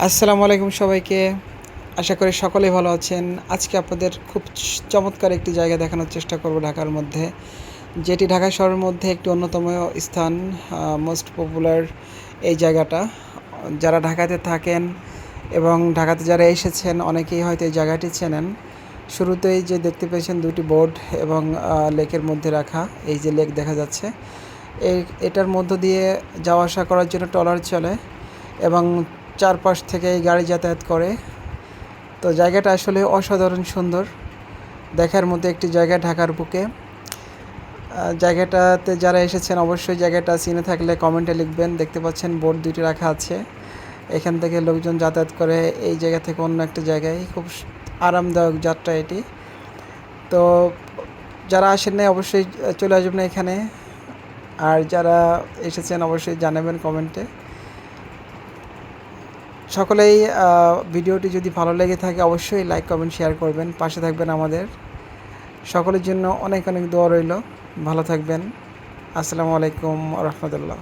আসসালামু আলাইকুম সবাইকে। আশা করি সকলেই ভালো আছেন। আজকে আপনাদের খুব চমৎকার একটি জায়গা দেখানোর চেষ্টা করব ঢাকার মধ্যে, যেটি ঢাকা শহরের মধ্যে একটি অন্যতম স্থান, মোস্ট পপুলার এই জায়গাটা। যারা ঢাকাতে থাকেন এবং ঢাকাতে যারা এসেছেন অনেকেই হয়তো এই জায়গাটি চেনেন। শুরুতেই যে দেখতে পেয়েছেন দুটি বোর্ড এবং লেকের মধ্যে রাখা এই যে লেক দেখা যাচ্ছে, এটার মধ্য দিয়ে যাওয়া আসা করার জন্য ট্রলার চলে এবং চারপাশ থেকে এই গাড়ি যাতায়াত করে। তো জায়গাটা আসলে অসাধারণ সুন্দর, দেখার মতো একটি জায়গা ঢাকার বুকে। জায়গাটাতে যারা এসেছেন অবশ্যই জায়গাটা চিনে থাকলে কমেন্টে লিখবেন। দেখতে পাচ্ছেন বোর্ড দুটি রাখা আছে, এখান থেকে লোকজন যাতায়াত করে এই জায়গা থেকে অন্য একটা জায়গায়। খুব আরামদায়ক যাত্রা এটি। তো যারা আসেন নাই অবশ্যই চলে আসবেন এখানে, আর যারা এসেছেন অবশ্যই জানাবেন কমেন্টে। সকলেই ভিডিওটি যদি ভালো লেগে থাকে অবশ্যই লাইক কমেন্ট শেয়ার করবেন, পাশে থাকবেন আমাদের। সকলের জন্য অনেক অনেক দোয়া রইল। ভালো থাকবেন। আসসালামু আলাইকুম রহমতুল্লাহ।